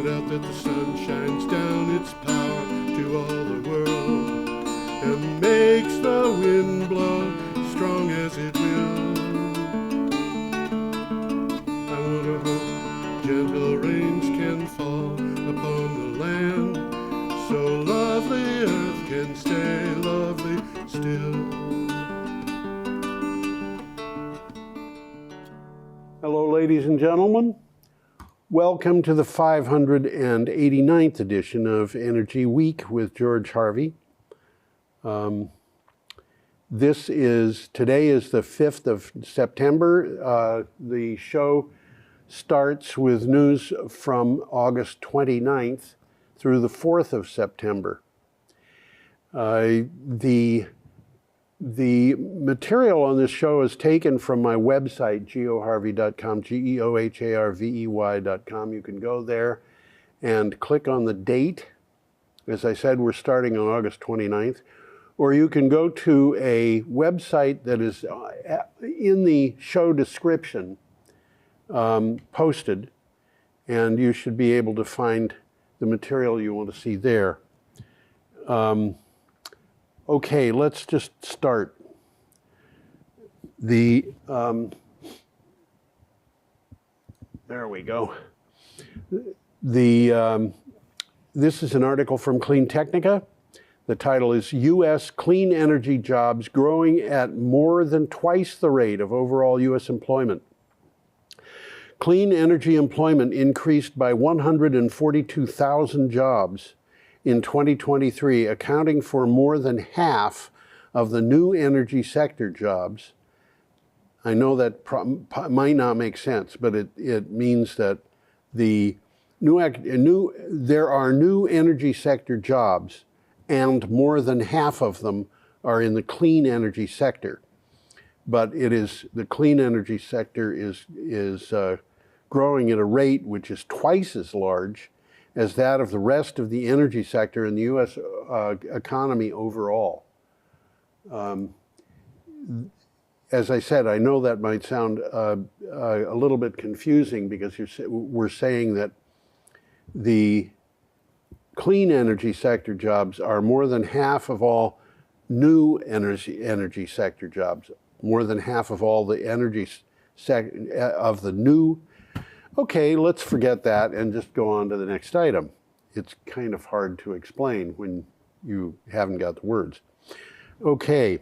point out that the sun shines down its power to all the world and makes the wind blow strong as it will. I wonder how gentle rains can fall upon the land, so lovely earth can stay lovely still. Hello, ladies and gentlemen. Welcome to the 589th edition of Energy Week with George Harvey. Today is the 5th of September. The show starts with news from August 29th through the 4th of September. The material on this show is taken from my website, geoharvey.com, geoharvey.com. You can go there and click on the date. As I said, we're starting on August 29th. Or you can go to a website that is in the show description posted, and you should be able to find the material you want to see there. Okay, let's just start. There we go. This is an article from Clean Technica. The title is U.S. Clean Energy Jobs Growing at More Than Twice the Rate of Overall U.S. Employment. Clean energy employment increased by 142,000 jobs in 2023, accounting for more than half of the new energy sector jobs. I know that might not make sense, but it means that there are new energy sector jobs, and more than half of them are in the clean energy sector. But the clean energy sector is growing at a rate which is twice as large as that of the rest of the energy sector in the U.S. economy overall. As I said, I know that might sound a little bit confusing because we're saying that the clean energy sector jobs are more than half of all new energy sector jobs, more than half of all the energy of the new. Okay, let's forget that and just go on to the next item. It's kind of hard to explain when you haven't got the words. Okay,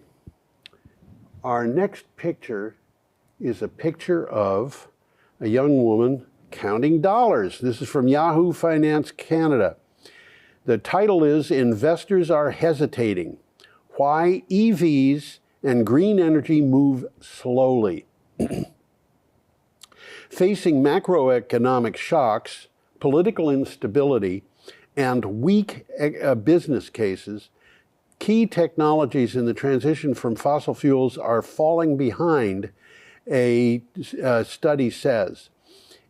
our next picture is a picture of a young woman counting dollars. This is from Yahoo Finance Canada. The title is Investors Are Hesitating: Why EVs and Green Energy Move Slowly. Facing macroeconomic shocks, political instability, and weak business cases, key technologies in the transition from fossil fuels are falling behind, a study says.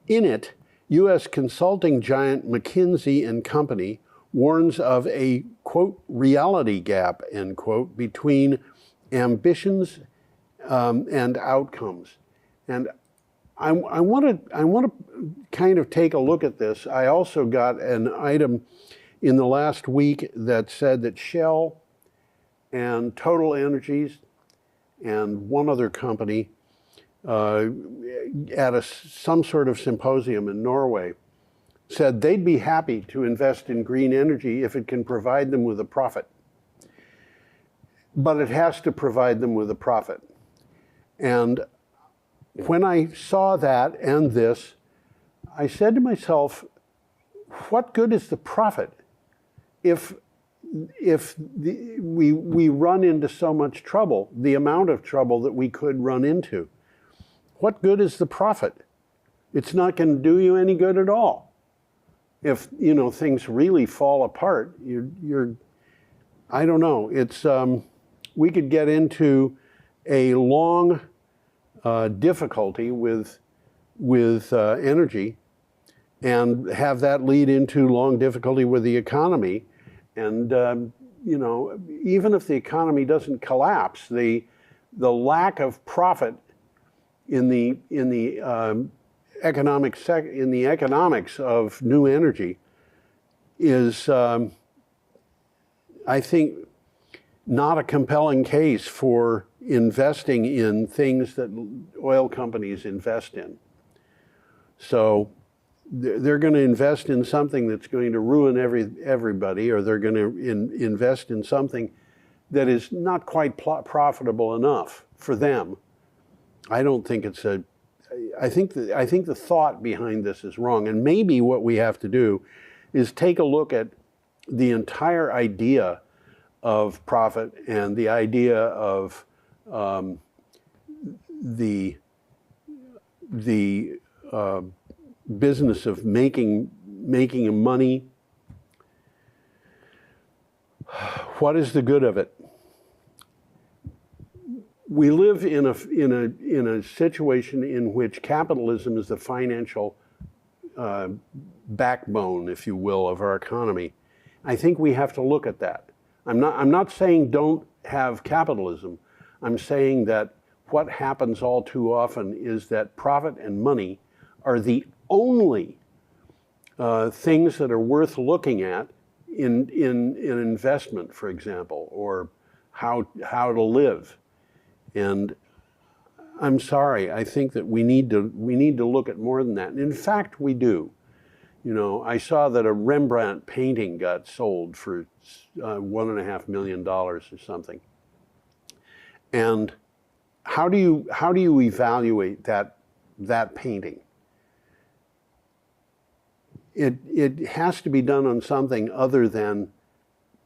In it, U.S. consulting giant McKinsey & Company warns of a, quote, reality gap, end quote, between ambitions and outcomes. And I want to kind of take a look at this. I also got an item in the last week that said that Shell and Total Energies and one other company at some sort of symposium in Norway said they'd be happy to invest in green energy if it can provide them with a profit. But it has to provide them with a profit. And when I saw that and this, I said to myself, what good is the profit if we run into so much trouble, the amount of trouble that we could run into? What good is the profit? It's not going to do you any good at all. If, things really fall apart, I don't know. It's, we could get into a long difficulty with energy and have that lead into long difficulty with the economy. And, even if the economy doesn't collapse, the lack of profit in the in the economics of new energy is, I think, not a compelling case for investing in things that oil companies invest in. So they're going to invest in something that's going to ruin everybody, or they're going to invest in something that is not quite profitable enough for them. I don't think it's a. I think the thought behind this is wrong, and maybe what we have to do is take a look at the entire idea of profit and the idea of the business of making money. What is the good of it? We live in a situation in which capitalism is the financial backbone, if you will, of our economy. I think we have to look at that. I'm not saying don't have capitalism. I'm saying that what happens all too often is that profit and money are the only things that are worth looking at in investment, for example, or how to live. And I'm sorry, I think that we need to look at more than that. And in fact, we do. You know, I saw that a Rembrandt painting got sold for $1.5 million or something. And how do you evaluate that painting? It has to be done on something other than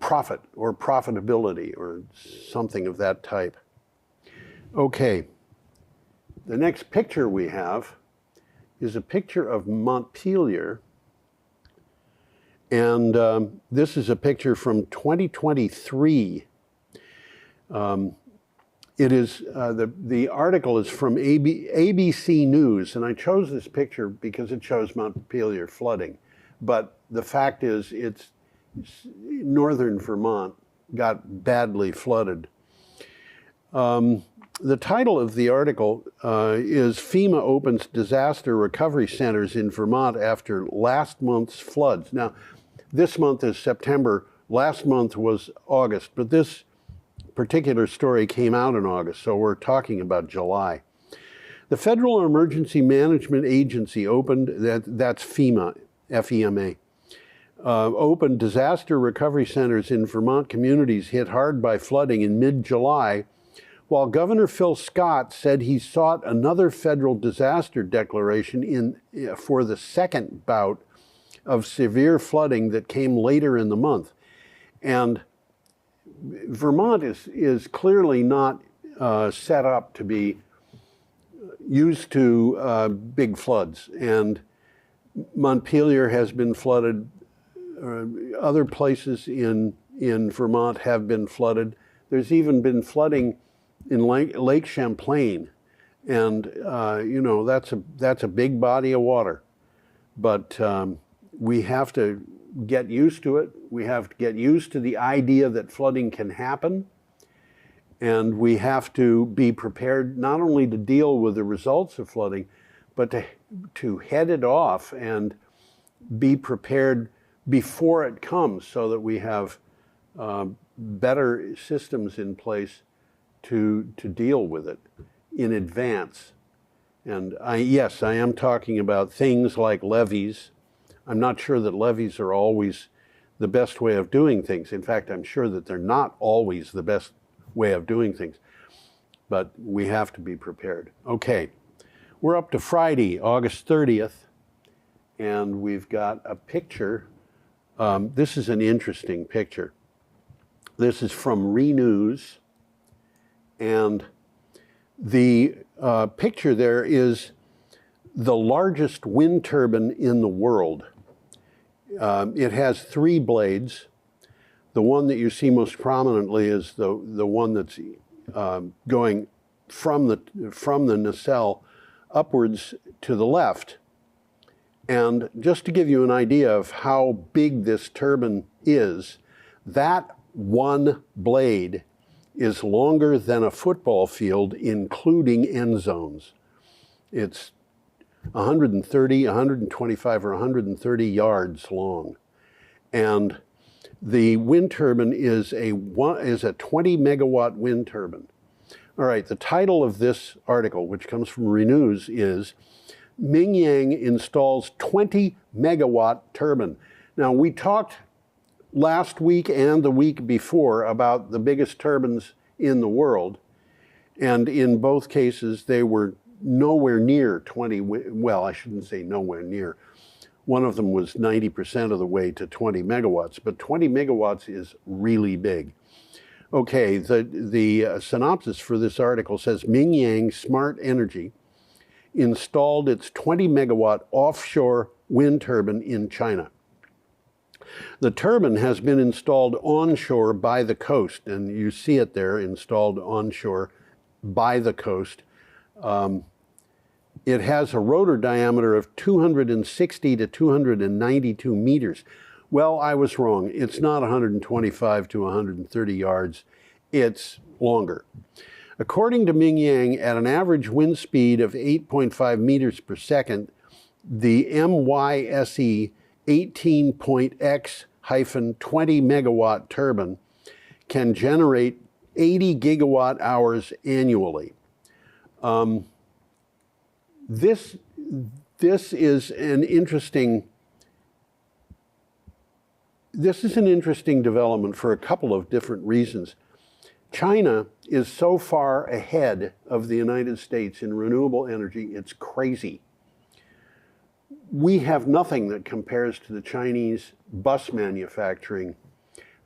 profit or profitability or something of that type. Okay, the next picture we have is a picture of Montpelier. And this is a picture from 2023. It is, the article is from ABC News, and I chose this picture because it shows Montpelier flooding. But the fact is, it's northern Vermont got badly flooded. The title of the article is FEMA opens disaster recovery centers in Vermont after last month's floods. Now, this month is September, last month was August, but this particular story came out in August, so we're talking about July. The Federal Emergency Management Agency opened, that's FEMA, F-E-M-A, opened disaster recovery centers in Vermont communities hit hard by flooding in mid-July, while Governor Phil Scott said he sought another federal disaster declaration for the second bout of severe flooding that came later in the month. And Vermont is clearly not set up to be used to big floods. And Montpelier has been flooded. Other places in Vermont have been flooded. There's even been flooding in Lake Champlain. And, you know, that's a big body of water. But we have to get used to it. We have to get used to the idea that flooding can happen. And we have to be prepared not only to deal with the results of flooding, but to head it off and be prepared before it comes so that we have better systems in place to deal with it in advance. And yes, I am talking about things like levees. I'm not sure that levees are always the best way of doing things. In fact, I'm sure that they're not always the best way of doing things, but we have to be prepared. Okay, we're up to Friday, August 30th, and we've got a picture. This is an interesting picture. This is from Renews, and the picture there is the largest wind turbine in the world. It has 3 blades. The one that you see most prominently is the one that's going from the nacelle upwards to the left. And just to give you an idea of how big this turbine is, that one blade is longer than a football field, including end zones. It's 130, 125, or 130 yards long. And the wind turbine is a 20 megawatt wind turbine. All right, the title of this article, which comes from Renews, is Mingyang installs 20 megawatt turbine. Now, we talked last week and the week before about the biggest turbines in the world, and in both cases they were nowhere near 20, well, I shouldn't say nowhere near. One of them was 90% of the way to 20 megawatts, but 20 megawatts is really big. Okay, the synopsis for this article says Mingyang Smart Energy installed its 20 megawatt offshore wind turbine in China. The turbine has been installed onshore by the coast, and you see it there, installed onshore by the coast. It has a rotor diameter of 260 to 292 meters. Well, I was wrong. It's not 125 to 130 yards. It's longer. According to Mingyang, at an average wind speed of 8.5 meters per second, the MYSE 18.x-20 megawatt turbine can generate 80 gigawatt hours annually. This is an interesting development for a couple of different reasons. China is so far ahead of the United States in renewable energy, it's crazy. We have nothing that compares to the Chinese bus manufacturing.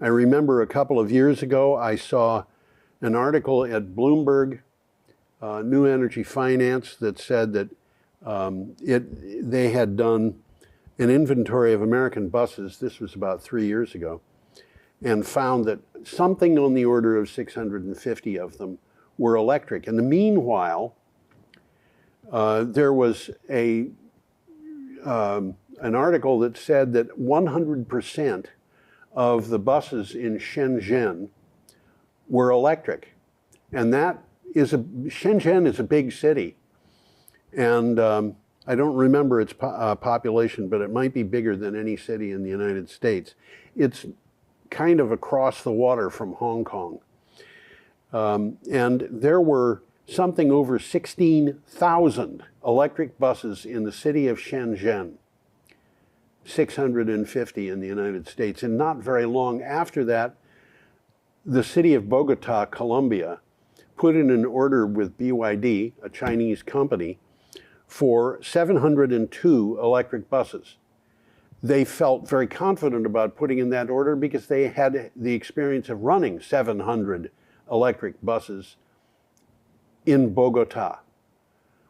I remember a couple of years ago, I saw an article at Bloomberg New Energy Finance that said that they had done an inventory of American buses, this was about 3 years ago, and found that something on the order of 650 of them were electric. In the meanwhile, there was an article that said that 100% of the buses in Shenzhen were electric. And Shenzhen is a big city. And I don't remember its population, but it might be bigger than any city in the United States. It's kind of across the water from Hong Kong. And there were something over 16,000 electric buses in the city of Shenzhen, 650 in the United States. And not very long after that, the city of Bogota, Colombia, put in an order with BYD, a Chinese company, for 702 electric buses. They felt very confident about putting in that order because they had the experience of running 700 electric buses in Bogota,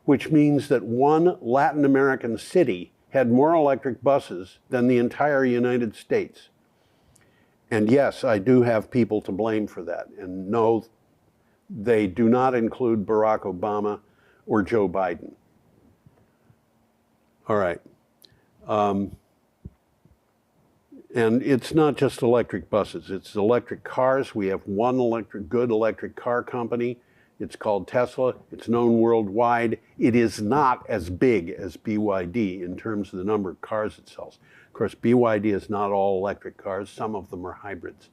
which means that one Latin American city had more electric buses than the entire United States. And yes, I do have people to blame for that. And no, they do not include Barack Obama or Joe Biden. All right. And it's not just electric buses, it's electric cars. We have one good electric car company. It's called Tesla. It's known worldwide. It is not as big as BYD in terms of the number of cars it sells. Of course, BYD is not all electric cars. Some of them are hybrids.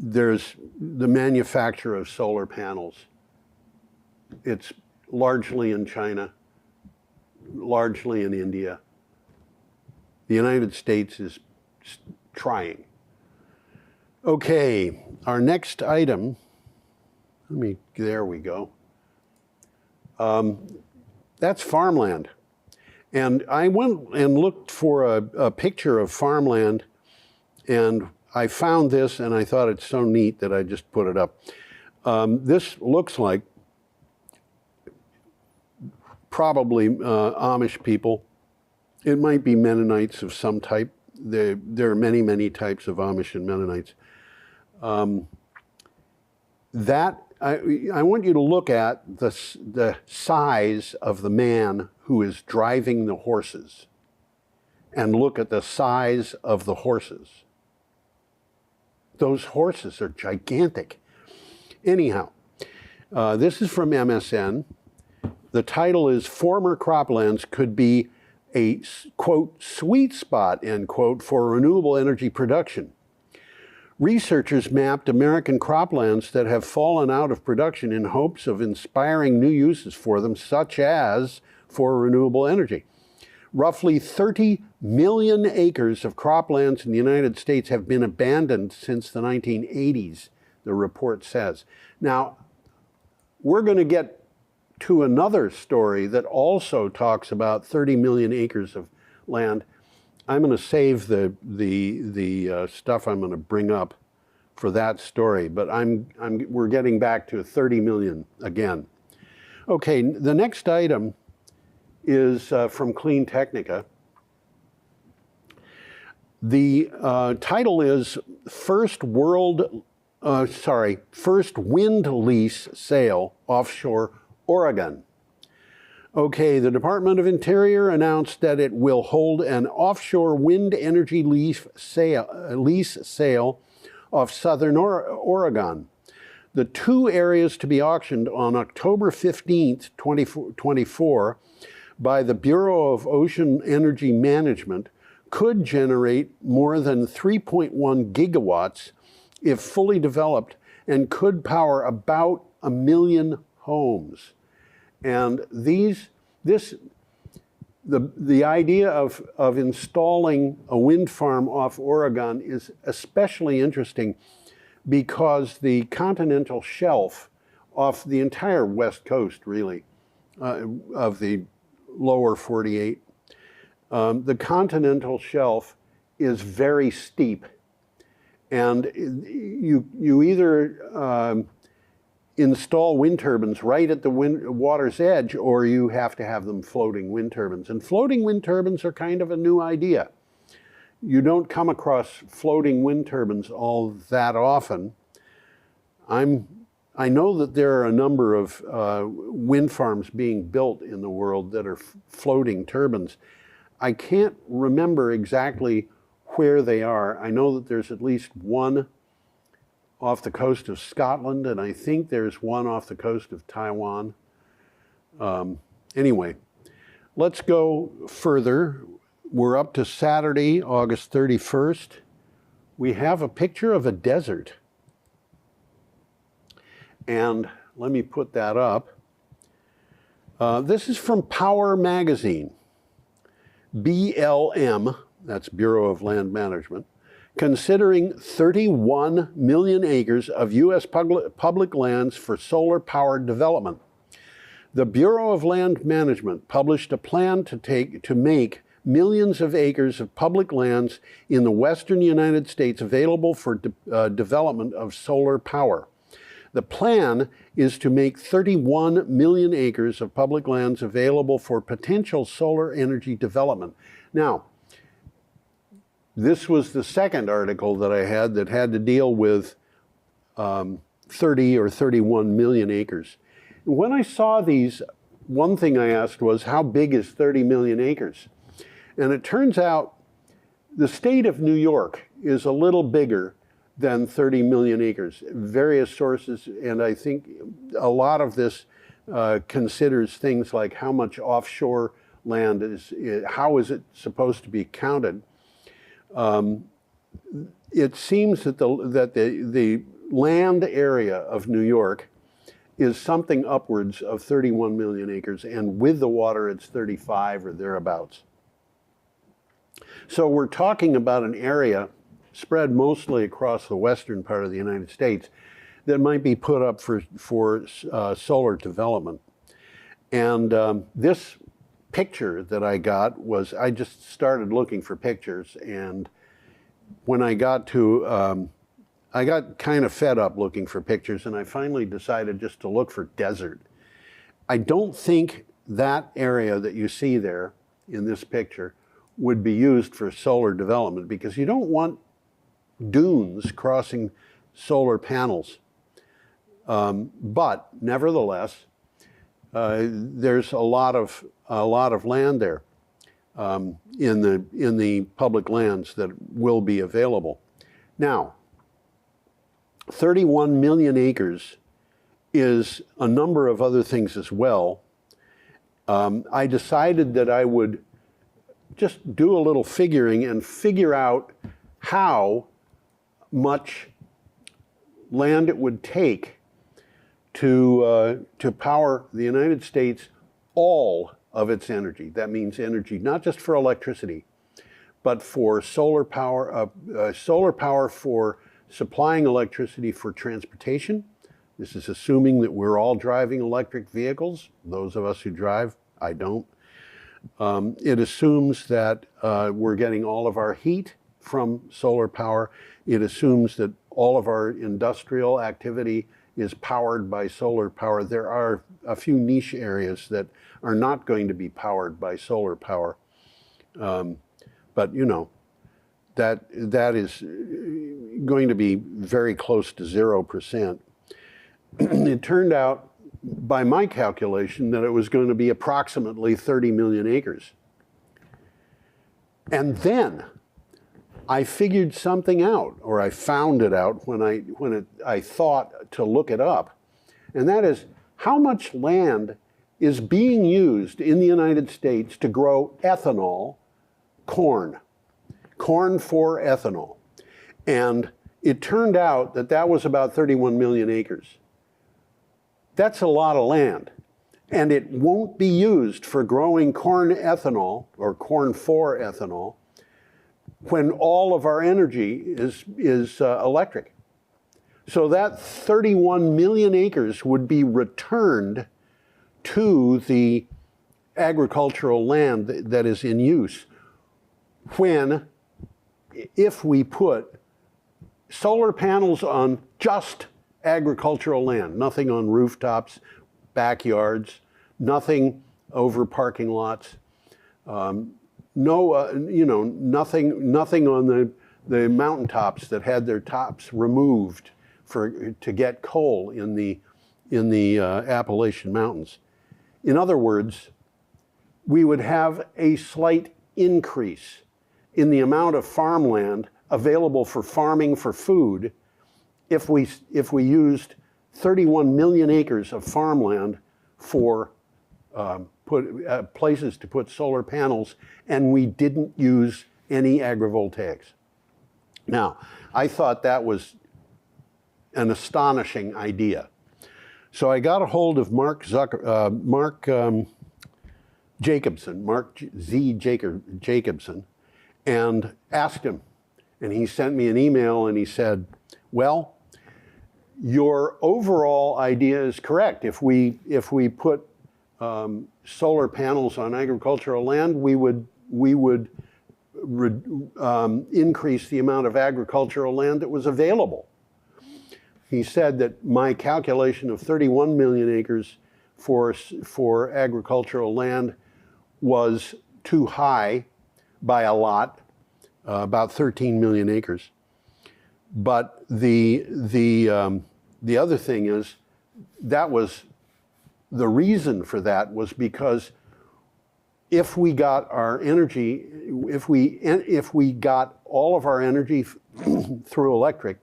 There's the manufacture of solar panels. It's largely in China, largely in India. The United States is trying. Okay, our next item, there we go. That's farmland. And I went and looked for a picture of farmland, and I found this, and I thought it's so neat that I just put it up. This looks like probably Amish people. It might be Mennonites of some type. There are many, many types of Amish and Mennonites. I want you to look at the size of the man who is driving the horses, and look at the size of the horses. Those horses are gigantic. Anyhow, this is from MSN. The title is Former Croplands Could Be a, quote, sweet spot, end quote, for renewable energy production. Researchers mapped American croplands that have fallen out of production in hopes of inspiring new uses for them, such as for renewable energy. Roughly 30 million acres of croplands in the United States have been abandoned since the 1980s, the report says. Now, we're going to get to another story that also talks about 30 million acres of land. I'm going to save the stuff I'm going to bring up for that story, but we're getting back to 30 million again. Okay, the next item is from Clean Technica. The title is First Wind Lease Sale Offshore Oregon. Okay, the Department of Interior announced that it will hold an offshore wind energy lease sale off southern Oregon. The two areas to be auctioned on October 15th, 2024 by the Bureau of Ocean Energy Management could generate more than 3.1 gigawatts if fully developed and could power about 1 million homes. And the idea of installing a wind farm off Oregon is especially interesting because the continental shelf off the entire west coast, really, of the lower 48, the continental shelf is very steep. And you either install wind turbines right at the water's edge, or you have to have them floating wind turbines. And floating wind turbines are kind of a new idea. You don't come across floating wind turbines all that often. I know that there are a number of wind farms being built in the world that are floating turbines. I can't remember exactly where they are. I know that there's at least one off the coast of Scotland, and I think there's one off the coast of Taiwan. Anyway, let's go further. We're up to Saturday, August 31st. We have a picture of a desert. And let me put that up. This is from Power Magazine. BLM, that's Bureau of Land Management, considering 31 million acres of U.S. public lands for solar-powered development. The Bureau of Land Management published a plan to make millions of acres of public lands in the western United States available for development of solar power. The plan is to make 31 million acres of public lands available for potential solar energy development. Now, this was the second article that I had that had to deal with 30 or 31 million acres. When I saw these, one thing I asked was, how big is 30 million acres? And it turns out the state of New York is a little bigger than 30 million acres. Various sources, and I think a lot of this considers things like how much offshore land how is it supposed to be counted? It seems that the land area of New York is something upwards of 31 million acres, and with the water it's 35 or thereabouts. So we're talking about an area spread mostly across the western part of the United States that might be put up for solar development. And this picture that I got was, I just started looking for pictures, and when I got to, I got kind of fed up looking for pictures, and I finally decided just to look for desert. I don't think that area that you see there in this picture would be used for solar development, because you don't want dunes crossing solar panels. But nevertheless, there's a lot of land there in the public lands that will be available. Now, 31 million acres is a number of other things as well. I decided that I would just do a little figuring and figure out how much land it would take to power the United States all of its energy. That means energy not just for electricity, but for solar power for supplying electricity for transportation. This is assuming that we're all driving electric vehicles. Those of us who drive, I don't. It assumes that we're getting all of our heat from solar power. It assumes that all of our industrial activity is powered by solar power. There are a few niche areas that are not going to be powered by solar power. But you know, that is going to be very close to 0%. It turned out, by my calculation, that it was going to be approximately 30 million acres. And then I figured something out, or I found it out when I thought to look it up, and that is how much land is being used in the United States to grow ethanol, corn for ethanol. And it turned out that that was about 31 million acres. That's a lot of land, and it won't be used for growing corn ethanol or corn for ethanol when all of our energy is electric. So that 31 million acres would be returned to the agricultural land that is in use if we put solar panels on just agricultural land, nothing on rooftops, backyards, nothing over parking lots, nothing on the mountaintops that had their tops removed to get coal in the Appalachian Mountains. In other words, we would have a slight increase in the amount of farmland available for farming for food if we used 31 million acres of farmland for places to put solar panels, and we didn't use any agrivoltaics. Now, I thought that was an astonishing idea. So I got a hold of Mark Z. Jacobson, and asked him. And he sent me an email and he said, well, your overall idea is correct. If we put solar panels on agricultural land, we would increase the amount of agricultural land that was available. He said that my calculation of 31 million acres for agricultural land was too high by a lot, about 13 million acres. But the other thing is, that was the reason for that was because if we got our energy, if we got all of our energy through electric,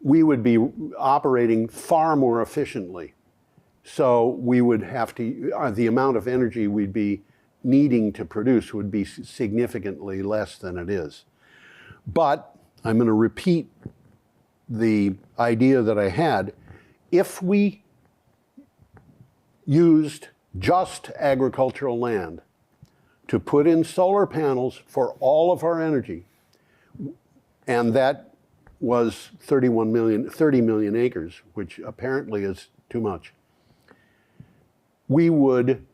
we would be operating far more efficiently. So we would have to, the amount of energy we'd be needing to produce would be significantly less than it is. But I'm going to repeat the idea that I had. If we used just agricultural land to put in solar panels for all of our energy, and that was 30 million acres, which apparently is too much, we would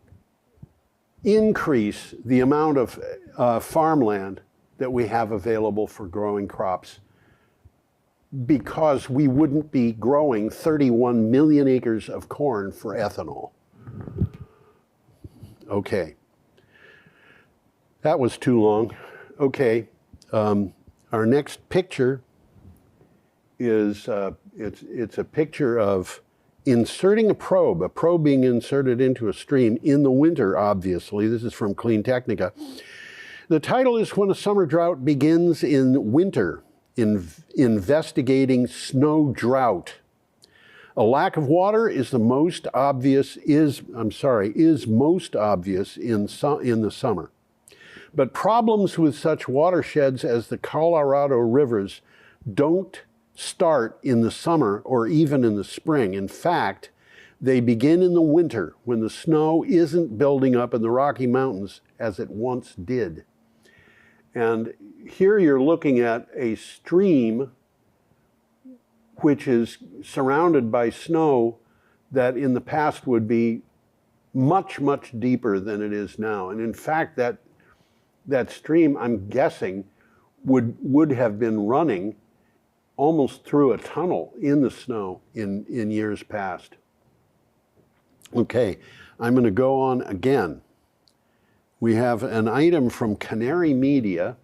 increase the amount of farmland that we have available for growing crops, because we wouldn't be growing 31 million acres of corn for ethanol. Okay. That was too long. Okay. Our next picture is, it's a picture of inserting a probe being inserted into a stream in the winter, obviously. This is from Clean Technica. The title is When a Summer Drought Begins in Winter, Investigating Snow Drought. A lack of water is most obvious in the summer. But problems with such watersheds as the Colorado rivers don't start in the summer or even in the spring. In fact, they begin in the winter when the snow isn't building up in the Rocky Mountains as it once did. And here you're looking at a stream which is surrounded by snow that in the past would be much, much deeper than it is now. And in fact, that stream, I'm guessing, would have been running almost through a tunnel in the snow in years past. Okay, I'm going to go on again. We have an item from Canary Media,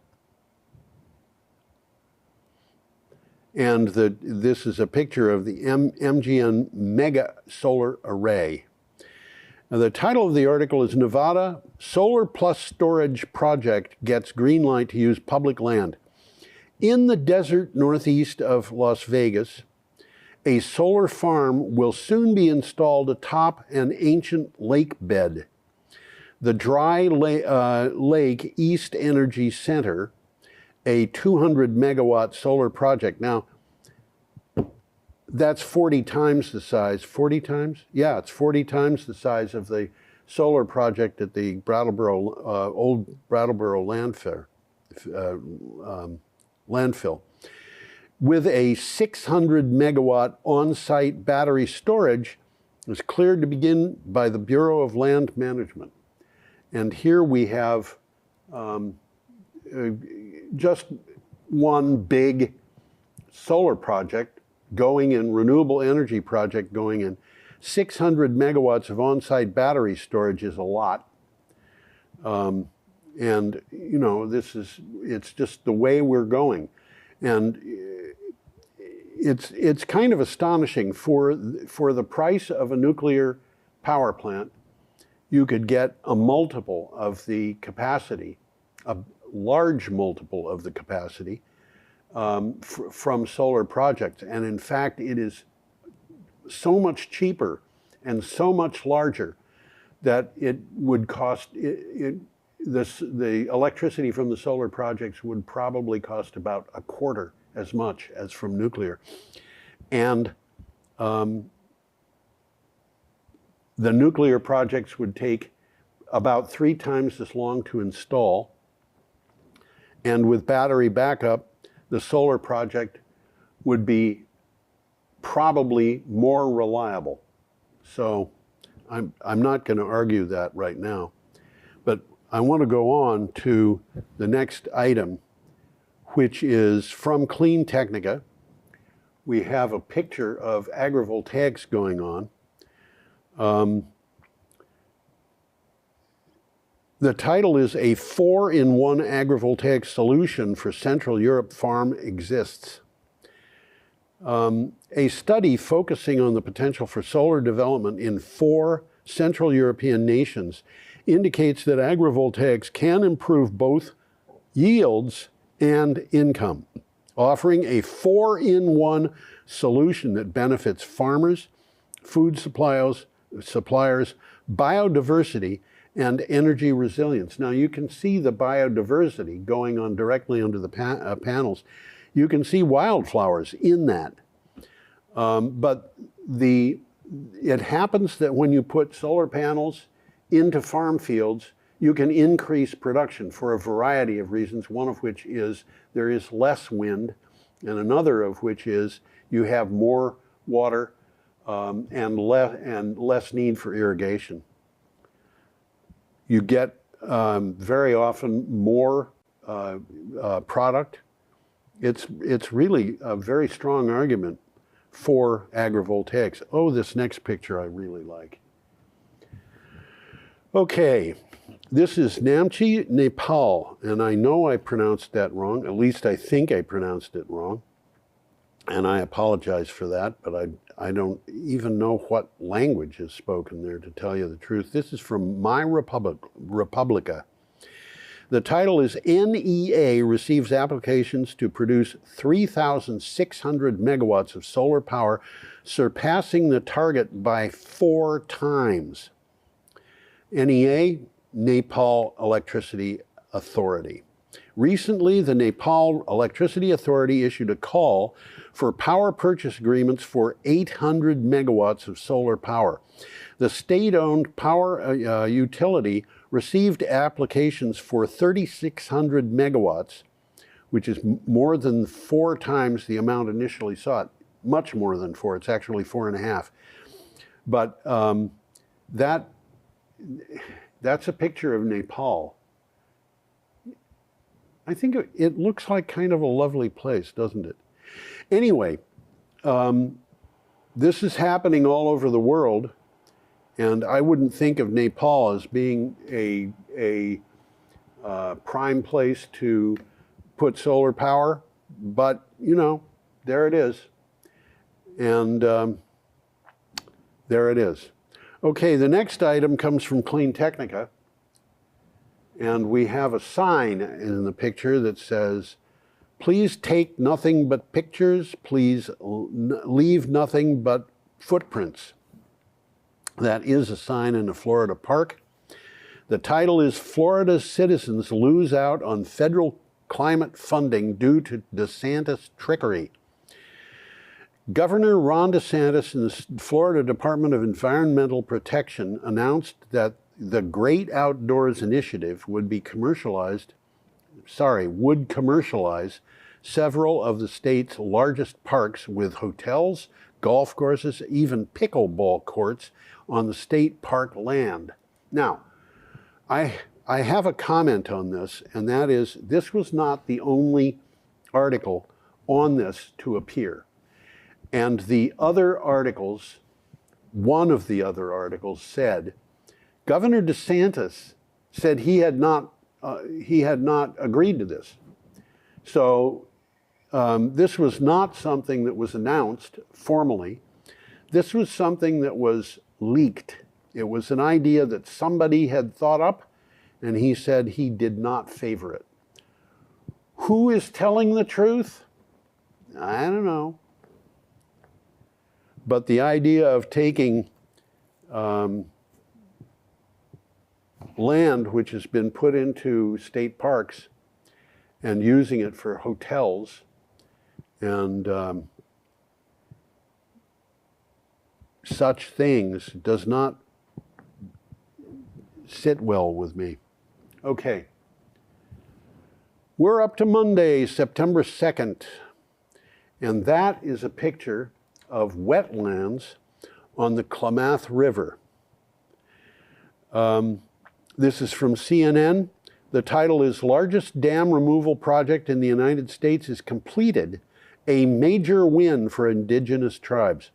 and this is a picture of the MGN Mega Solar Array. Now, the title of the article is Nevada Solar Plus Storage Project Gets Green Light to Use Public Land. In the desert northeast of Las Vegas, a solar farm will soon be installed atop an ancient lake bed. The Dry Lake East Energy Center, a 200 megawatt solar project. Now, that's 40 times the size. 40 times? Yeah, it's 40 times the size of the solar project at the Brattleboro, old Brattleboro landfill. With a 600 megawatt on-site battery storage, was cleared to begin by the Bureau of Land Management. And here we have just one big solar project going in, renewable energy project going in. 600 megawatts of on-site battery storage is a lot. And, you know, it's just the way we're going. And it's kind of astonishing. For the price of a nuclear power plant, you could get a multiple of the capacity, a large multiple of the capacity from solar projects. And in fact, it is so much cheaper and so much larger that it would cost, the electricity from the solar projects would probably cost about a quarter as much as from nuclear. And the nuclear projects would take about 3 times as long to install. And with battery backup, the solar project would be probably more reliable. So I'm not going to argue that right now. But I want to go on to the next item, which is from Clean Technica. We have a picture of agrivoltaics going on. The title is A 4-in-1 Agrivoltaic Solution for Central Europe Farm Exists. A study focusing on the potential for solar development in 4 Central European nations indicates that agrivoltaics can improve both yields and income, offering a 4-in-1 solution that benefits farmers, food suppliers, biodiversity, and energy resilience. Now you can see the biodiversity going on directly under the panels. You can see wildflowers in that. But it happens that when you put solar panels into farm fields, you can increase production for a variety of reasons, one of which is there is less wind, and another of which is you have more water and less need for irrigation. You get very often more product. It's really a very strong argument for agrivoltaics. Oh, this next picture I really like. Okay, this is Namche, Nepal, and I know I pronounced that wrong. At least I think I pronounced it wrong, and I apologize for that, but I don't even know what language is spoken there, to tell you the truth. This is from My Republica. The title is NEA receives applications to produce 3,600 megawatts of solar power, surpassing the target by 4 times. NEA, Nepal Electricity Authority. Recently, the Nepal Electricity Authority issued a call for power purchase agreements for 800 megawatts of solar power. The state-owned power utility received applications for 3,600 megawatts, which is more than 4 times the amount initially sought. Much more than 4. It's actually 4.5. But that's a picture of Nepal. I think it looks like kind of a lovely place, doesn't it? Anyway, this is happening all over the world, and I wouldn't think of Nepal as being a prime place to put solar power, but you know, there it is. And there it is. Okay, the next item comes from Clean Technica. And we have a sign in the picture that says, please take nothing but pictures, please leave nothing but footprints. That is a sign in a Florida park. The title is Florida's Citizens Lose Out on Federal Climate Funding Due to DeSantis Trickery. Governor Ron DeSantis and the Florida Department of Environmental Protection announced that the Great Outdoors Initiative would commercialize several of the state's largest parks with hotels, golf courses, even pickleball courts on the state park land. Now, I have a comment on this, and that is, this was not the only article on this to appear. And the other articles, one of the other articles said, Governor DeSantis said he had not agreed to this. So this was not something that was announced formally. This was something that was leaked. It was an idea that somebody had thought up, and he said he did not favor it. Who is telling the truth? I don't know. But the idea of taking land which has been put into state parks and using it for hotels and such things does not sit well with me. Okay. We're up to Monday, September 2nd, and that is a picture of wetlands on the Klamath River. This is from CNN. The title is Largest Dam Removal Project in the United States is Completed, a Major Win for Indigenous Tribes.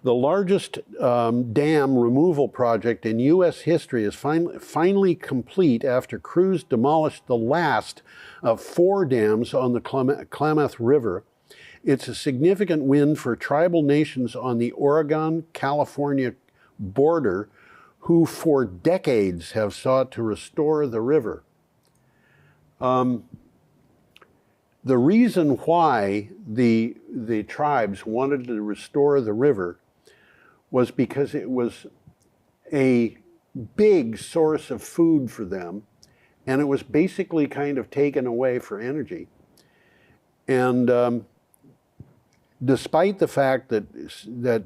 The largest dam removal project in U.S. history is finally complete after crews demolished the last of 4 dams on the Klamath River. It's a significant win for tribal nations on the Oregon-California border who for decades have sought to restore the river. The reason why the tribes wanted to restore the river was because it was a big source of food for them, and it was basically kind of taken away for energy. And despite the fact that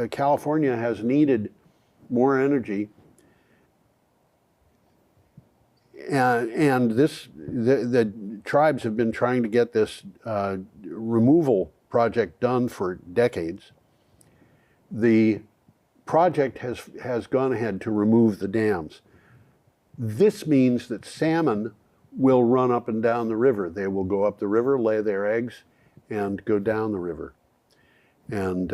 California has needed more energy, and the tribes have been trying to get this removal project done for decades. The project has gone ahead to remove the dams. This means that salmon will run up and down the river. They will go up the river, lay their eggs, and go down the river. And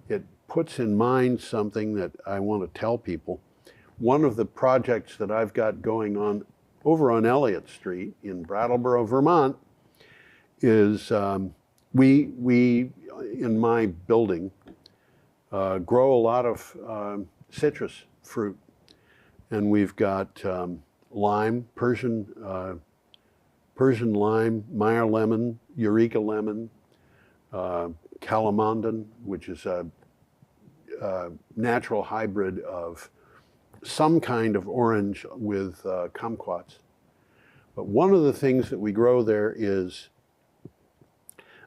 it puts in mind something that I want to tell people. One of the projects that I've got going on over on Elliott Street in Brattleboro, Vermont, is we in my building grow a lot of citrus fruit, and we've got lime, Persian lime, Meyer lemon, Eureka lemon, Calamandan, which is a natural hybrid of some kind of orange with kumquats. But one of the things that we grow there is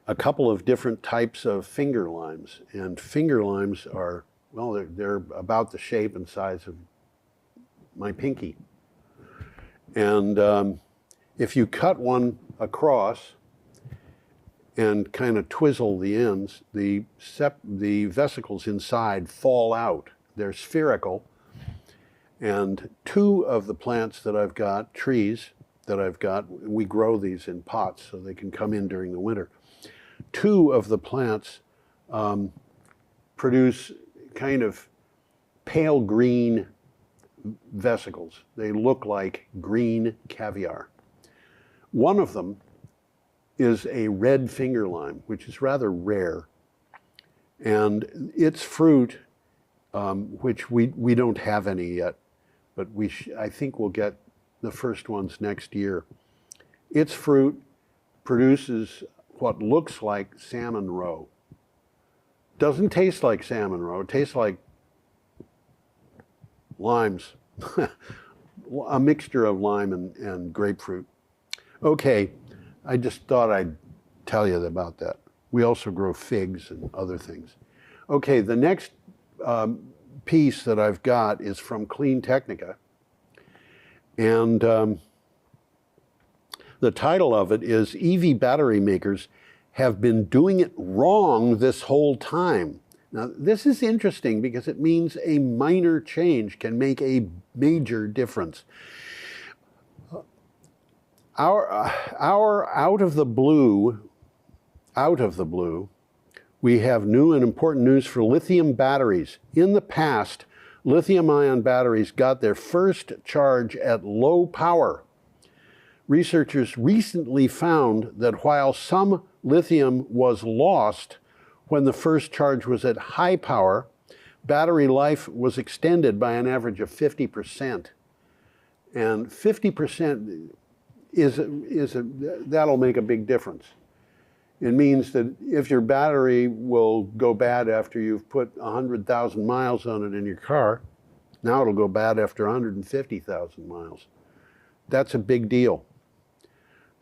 a couple of different types of finger limes. And finger limes are, well, they're about the shape and size of my pinky. And if you cut one across and kind of twizzle the ends, the vesicles inside fall out. They're spherical. And two of the plants that I've got, trees that I've got, we grow these in pots so they can come in during the winter. Two of the plants produce kind of pale green vesicles. They look like green caviar. One of them is a red finger lime, which is rather rare. And its fruit, which we don't have any yet, but I think we'll get the first ones next year. Its fruit produces what looks like salmon roe. Doesn't taste like salmon roe, it tastes like limes. A mixture of lime and grapefruit. Okay, I just thought I'd tell you about that. We also grow figs and other things. Okay, the next piece that I've got is from Clean Technica. And the title of it is EV battery makers have been doing it wrong this whole time. Now, this is interesting because it means a minor change can make a major difference. Our out of the blue, we have new and important news for lithium batteries. In the past, lithium-ion batteries got their first charge at low power. Researchers recently found that while some lithium was lost when the first charge was at high power, battery life was extended by an average of 50%. And 50% that'll make a big difference. It means that if your battery will go bad after you've put 100,000 miles on it in your car, now it'll go bad after 150,000 miles. That's a big deal.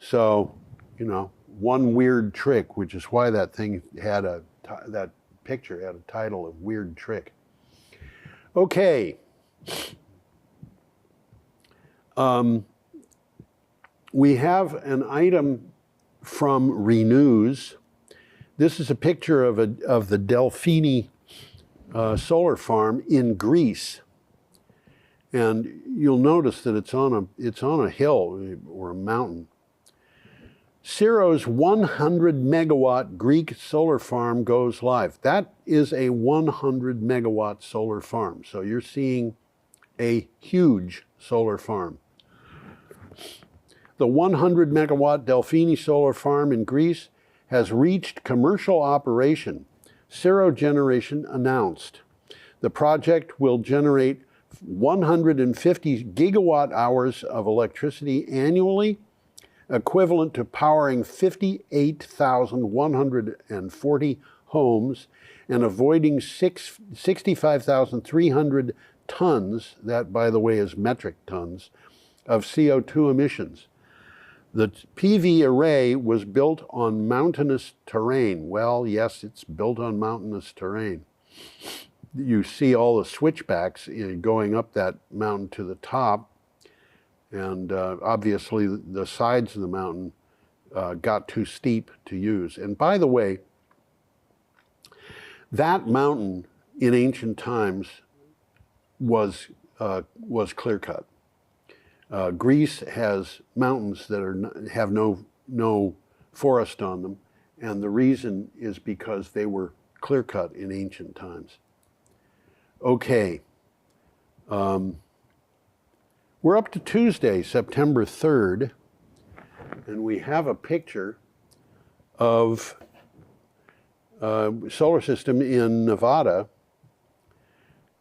So, you know, one weird trick, which is why that thing had that picture had a title of Weird Trick. Okay. We have an item from Renews. This is a picture of the Delfini solar farm in Greece. And you'll notice that it's on a hill or a mountain. Ciro's 100 megawatt Greek solar farm goes live. That is a 100 megawatt solar farm. So you're seeing a huge solar farm. The 100 megawatt Delfini solar farm in Greece has reached commercial operation, Ciro Generation announced. The project will generate 150 gigawatt hours of electricity annually, equivalent to powering 58,140 homes and avoiding 65,300 tons, that by the way is metric tons, of CO2 emissions. The PV array was built on mountainous terrain. Well, yes, it's built on mountainous terrain. You see all the switchbacks going up that mountain to the top. And obviously the sides of the mountain got too steep to use. And by the way, that mountain in ancient times was clear cut. Greece has mountains that have no forest on them, and the reason is because they were clear cut in ancient times. Okay. We're up to Tuesday, September 3rd, and we have a picture of a solar system in Nevada.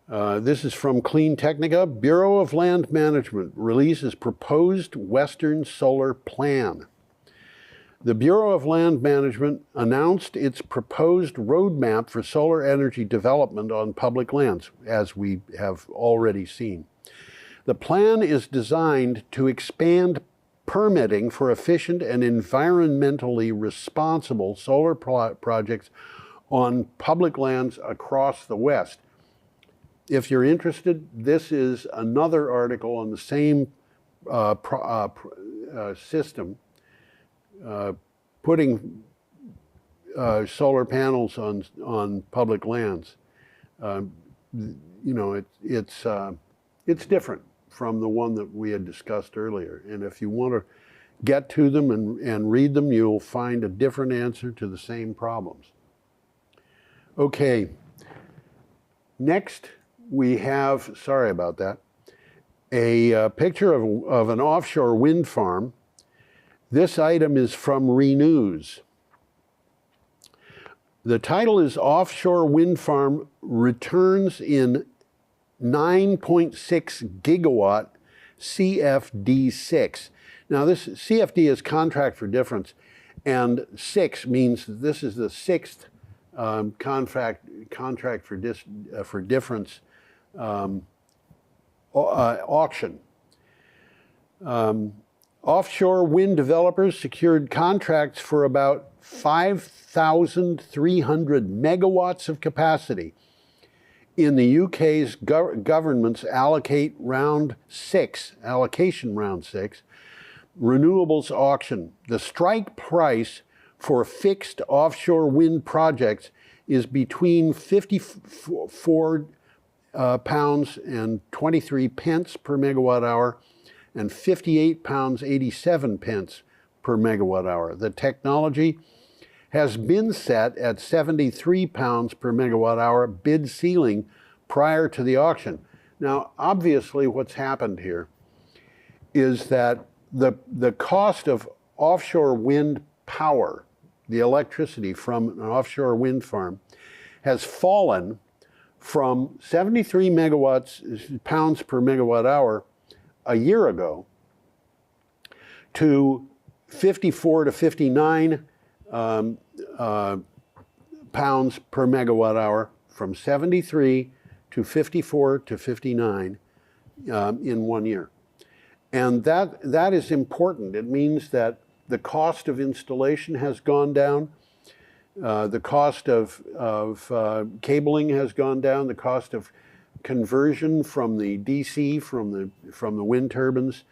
This is from Clean Technica. Bureau of Land Management releases proposed Western solar plan. The Bureau of Land Management announced its proposed roadmap for solar energy development on public lands, as we have already seen. The plan is designed to expand permitting for efficient and environmentally responsible solar projects on public lands across the West. If you're interested, this is another article on the same system, putting solar panels on public lands. It's different from the one that we had discussed earlier. And if you want to get to them and read them, you'll find a different answer to the same problems. Okay, next we have, sorry about that, a picture of an offshore wind farm. This item is from Renews. The title is Offshore Wind Farm Returns in 9.6 Gigawatt CFD6. Now this CFD is contract for difference, and 6 means that this is the sixth contract for difference auction. Offshore wind developers secured contracts for about 5,300 megawatts of capacity. In the UK's government's allocation round 6, renewables auction. The strike price for fixed offshore wind projects is between 54 pounds and 23 pence per megawatt hour and 58 pounds 87 pence per megawatt hour. The technology has been set at 73 pounds per megawatt hour bid ceiling prior to the auction. Now, obviously what's happened here is that the cost of offshore wind power, the electricity from an offshore wind farm, has fallen from 73 pounds per megawatt hour a year ago to 54 to 59 pounds per megawatt hour, from 73 to 54 to 59 in 1 year. And that is important. It means that the cost of installation has gone down, the cost of cabling has gone down, the cost of conversion from the DC, from the wind turbines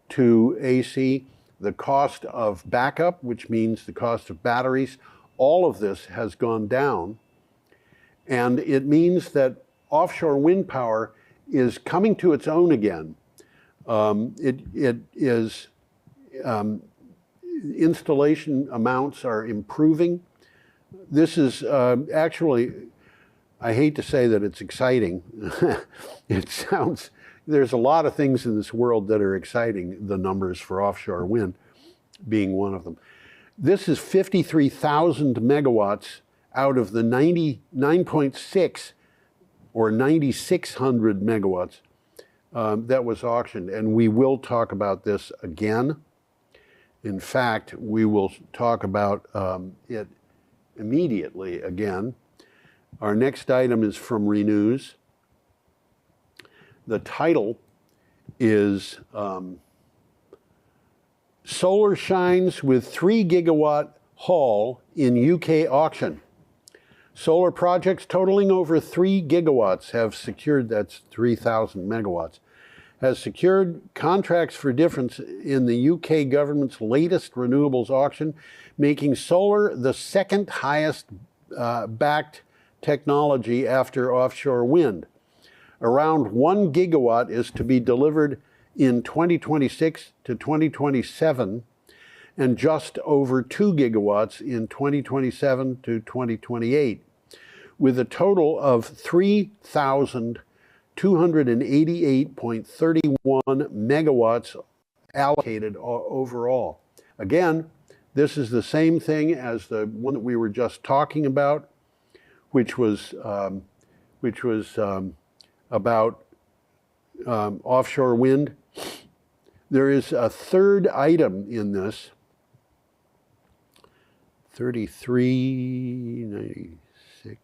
to AC, the cost of backup, which means the cost of batteries, all of this has gone down. And it means that offshore wind power is coming to its own again. Installation amounts are improving. This is actually, I hate to say that it's exciting. There's a lot of things in this world that are exciting, the numbers for offshore wind being one of them. This is 53,000 megawatts out of the 99.6 or 9,600 megawatts that was auctioned. And we will talk about this again. In fact, we will talk about it immediately again. Our next item is from Renews. The title is Solar Shines with 3 Gigawatt Haul in UK Auction. Solar projects totaling over 3 gigawatts have secured, that's 3,000 megawatts, has secured contracts for difference in the UK government's latest renewables auction, making solar the second highest backed technology after offshore wind. Around 1 gigawatt is to be delivered in 2026 to 2027, and just over 2 gigawatts in 2027 to 2028, with a total of 3,288.31 megawatts allocated overall. Again, this is the same thing as the one that we were just talking about, which was about offshore wind. There is a third item in this, 3396.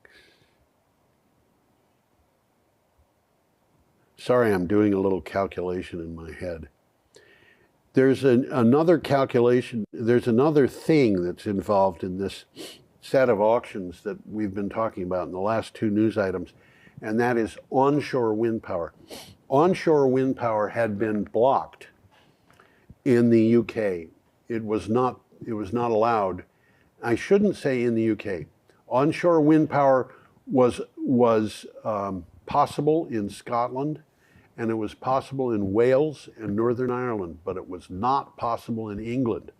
Sorry, I'm doing a little calculation in my head. There's another calculation, there's another thing that's involved in this set of auctions that we've been talking about in the last two news items, and that is onshore wind power. Onshore wind power had been blocked in the UK. It was not allowed. I shouldn't say in the UK. Onshore wind power was possible in Scotland, and it was possible in Wales and Northern Ireland, but it was not possible in England.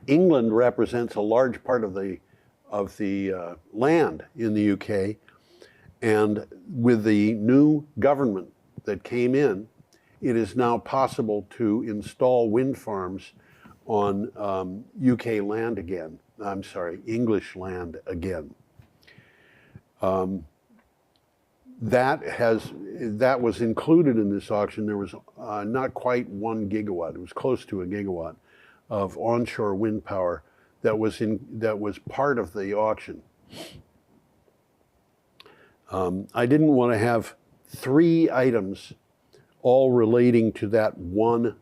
England represents a large part of the land in the UK, and with the new government that came in, it is now possible to install wind farms on UK land again. I'm sorry, English land again. That was included in this auction. There was not quite 1 gigawatt. It was close to a gigawatt of onshore wind power that was part of the auction. I didn't want to have 3 items all relating to that one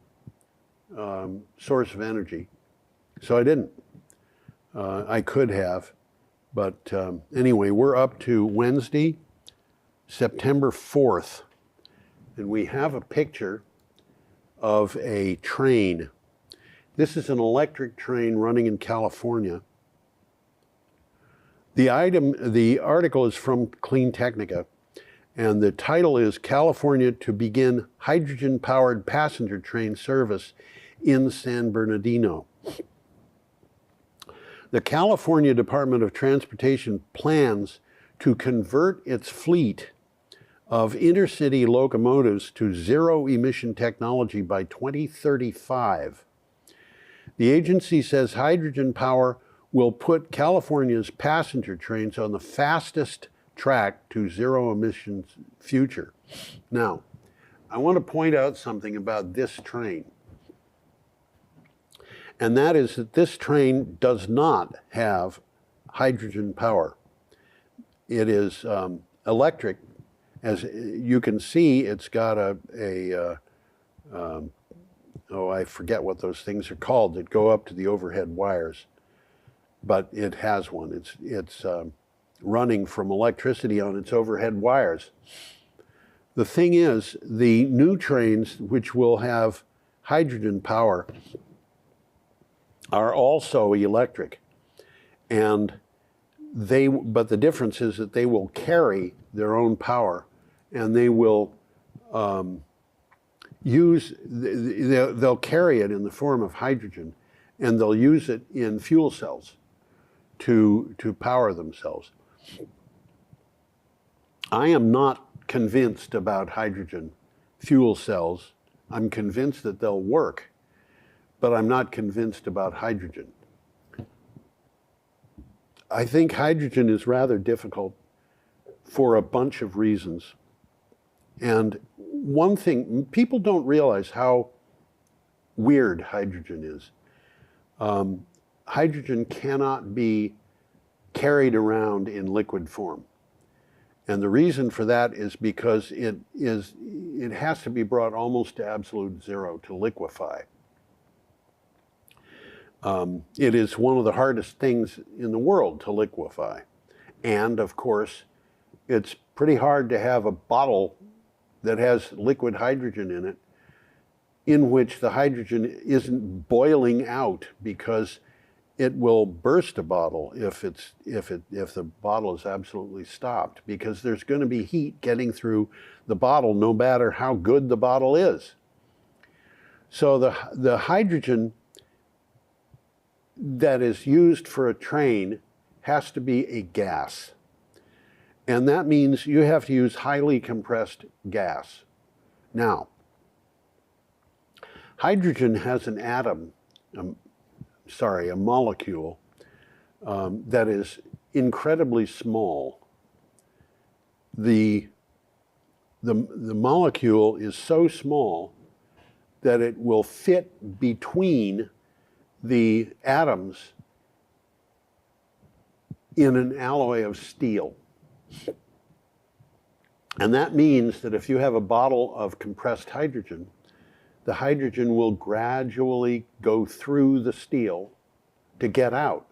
source of energy, so I didn't. I could have, but anyway, we're up to Wednesday, September 4th, and we have a picture of a train. This is an electric train running in California. The article is from Clean Technica, and the title is California to begin hydrogen-powered passenger train service in San Bernardino. The California Department of Transportation plans to convert its fleet of intercity locomotives to zero-emission technology by 2035. The agency says hydrogen power will put California's passenger trains on the fastest track to zero emissions future. Now, I want to point out something about this train, and that is that this train does not have hydrogen power. It is electric. As you can see, it's got I forget what those things are called that go up to the overhead wires, but it has one. It's running from electricity on its overhead wires. The thing is, the new trains, which will have hydrogen power, are also electric, but the difference is that they will carry their own power, and they will they'll carry it in the form of hydrogen, and they'll use it in fuel cells to power themselves. I am not convinced about hydrogen fuel cells. I'm convinced that they'll work, but I'm not convinced about hydrogen. I think hydrogen is rather difficult for a bunch of reasons. And one thing, people don't realize how weird hydrogen is. Hydrogen cannot be carried around in liquid form. And the reason for that is because it has to be brought almost to absolute zero to liquefy. It is one of the hardest things in the world to liquefy. And of course, it's pretty hard to have a bottle that has liquid hydrogen in it, in which the hydrogen isn't boiling out, because it will burst a bottle if the bottle is absolutely stopped, because there's going to be heat getting through the bottle no matter how good the bottle is. So the hydrogen that is used for a train has to be a gas. And that means you have to use highly compressed gas. Now, hydrogen has an atom, a molecule that is incredibly small. the molecule is so small that it will fit between the atoms in an alloy of steel. And that means that if you have a bottle of compressed hydrogen, the hydrogen will gradually go through the steel to get out.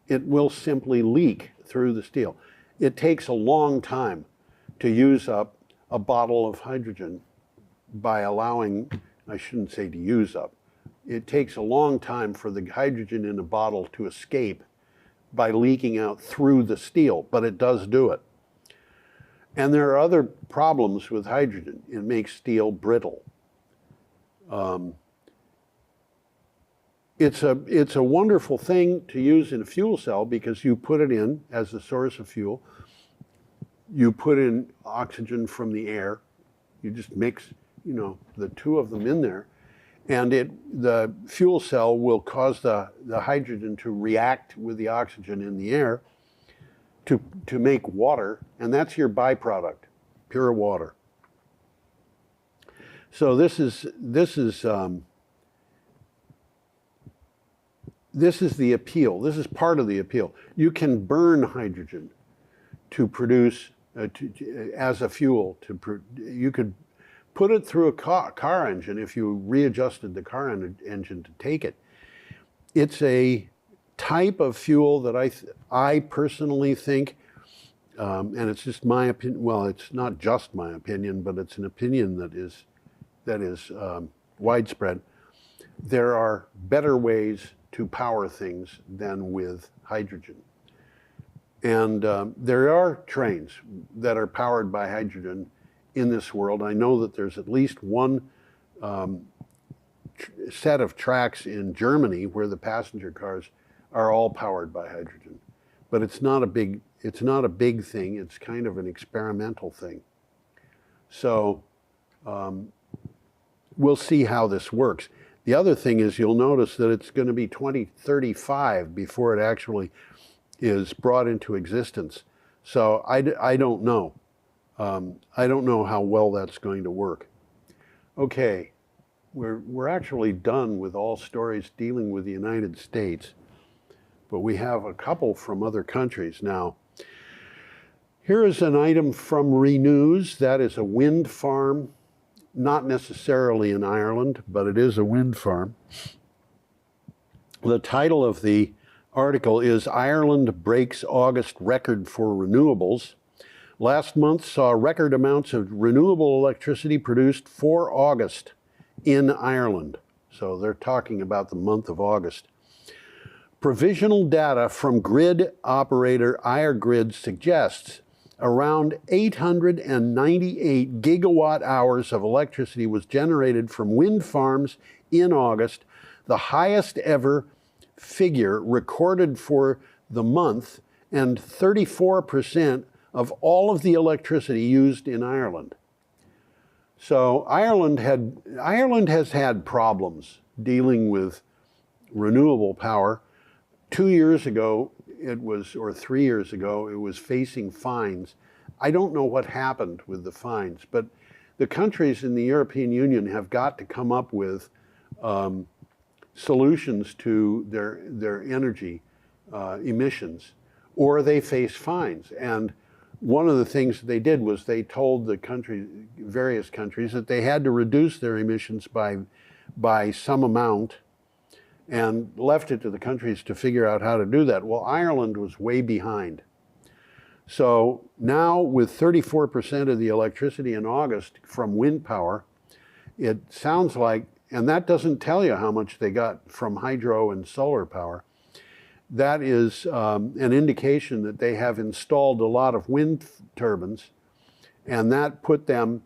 It will simply leak through the steel. It takes a long time to use up a bottle of hydrogen by allowing, I shouldn't say to use up, it takes a long time for the hydrogen in a bottle to escape by leaking out through the steel, but it does do it. And there are other problems with hydrogen. It makes steel brittle. It's a wonderful thing to use in a fuel cell because you put it in as a source of fuel. You put in oxygen from the air. You just mix, the two of them in there. And the fuel cell will cause the hydrogen to react with the oxygen in the air to make water, and that's your byproduct, pure water. So this is the appeal. This is part of the appeal. You can burn hydrogen to produce as a fuel. You could put it through a car engine if you readjusted the car engine to take it. It's a type of fuel that I personally think, and it's just my opinion. Well, it's not just my opinion, but it's an opinion that is widespread. There are better ways to power things than with hydrogen. And there are trains that are powered by hydrogen in this world. I know that there's at least one set of tracks in Germany where the passenger cars are all powered by hydrogen. But it's not a big thing. It's kind of an experimental thing. So we'll see how this works. The other thing is you'll notice that it's going to be 2035 before it actually is brought into existence. So I don't know. I don't know how well that's going to work. Okay, we're actually done with all stories dealing with the United States, but we have a couple from other countries now. Here is an item from Renews. That is a wind farm, not necessarily in Ireland, but it is a wind farm. The title of the article is "Ireland Breaks August Record for Renewables." Last month saw record amounts of renewable electricity produced for August in Ireland. So they're talking about the month of August. Provisional data from grid operator IRGrid suggests around 898 gigawatt hours of electricity was generated from wind farms in August, the highest ever figure recorded for the month, and 34% of all of the electricity used in Ireland. So Ireland has had problems dealing with renewable power. 2 years ago, or 3 years ago, it was facing fines. I don't know what happened with the fines, but the countries in the European Union have got to come up with solutions to their energy emissions, or they face fines. And one of the things they did was they told various countries that they had to reduce their emissions by some amount, and left it to the countries to figure out how to do that. Well, Ireland was way behind. So now with 34% of the electricity in August from wind power, it sounds like, and that doesn't tell you how much they got from hydro and solar power. That is an indication that they have installed a lot of wind turbines, and that put them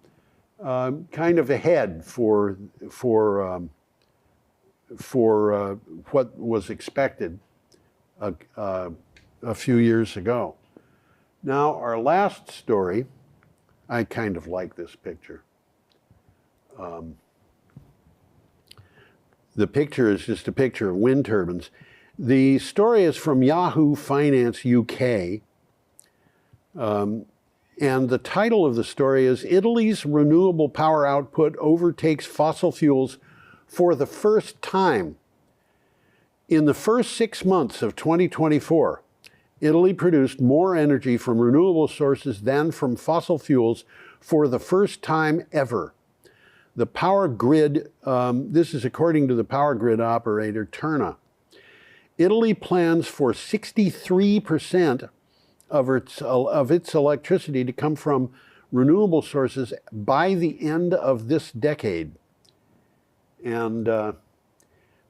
kind of ahead for what was expected a few years ago. Now, our last story, I kind of like this picture. The picture is just a picture of wind turbines. The story is from Yahoo Finance UK. And the title of the story is Italy's renewable power output overtakes fossil fuels for the first time. In the first 6 months of 2024, Italy produced more energy from renewable sources than from fossil fuels for the first time ever. The power grid, this is according to the power grid operator Terna. Italy plans for 63% of its electricity to come from renewable sources by the end of this decade. And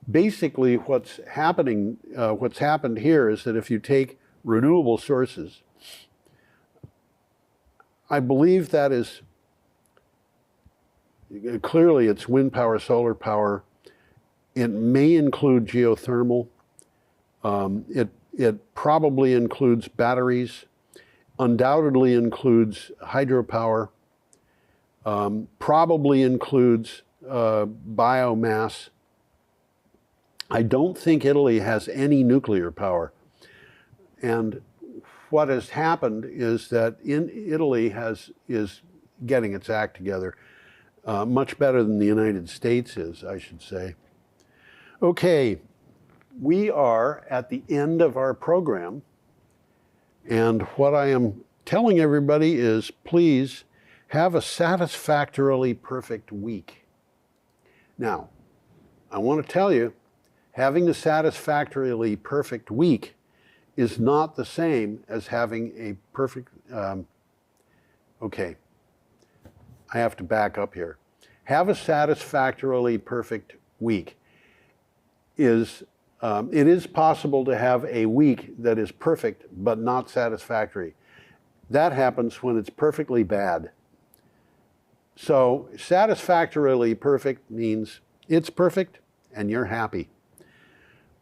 basically what's happened here is that if you take renewable sources, I believe that is, clearly it's wind power, solar power. It may include geothermal. It probably includes batteries, undoubtedly includes hydropower, probably includes biomass. I don't think Italy has any nuclear power. And what has happened is that Italy is getting its act together much better than the United States is, I should say. Okay. We are at the end of our program, and what I am telling everybody is please have a satisfactorily perfect week. Now, I want to tell you, having a satisfactorily perfect week is not the same as having a perfect, okay, I have to back up here. Have a satisfactorily perfect week is it is possible to have a week that is perfect but not satisfactory. That happens when it's perfectly bad. So satisfactorily perfect means it's perfect and you're happy.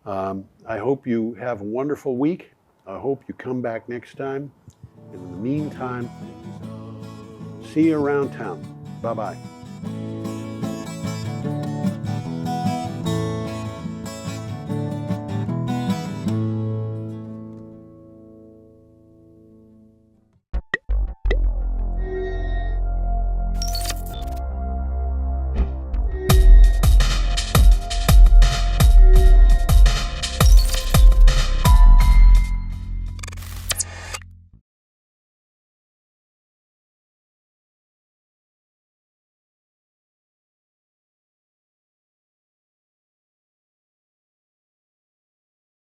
I hope you have a wonderful week. I hope you come back next time. In the meantime, see you around town. Bye-bye.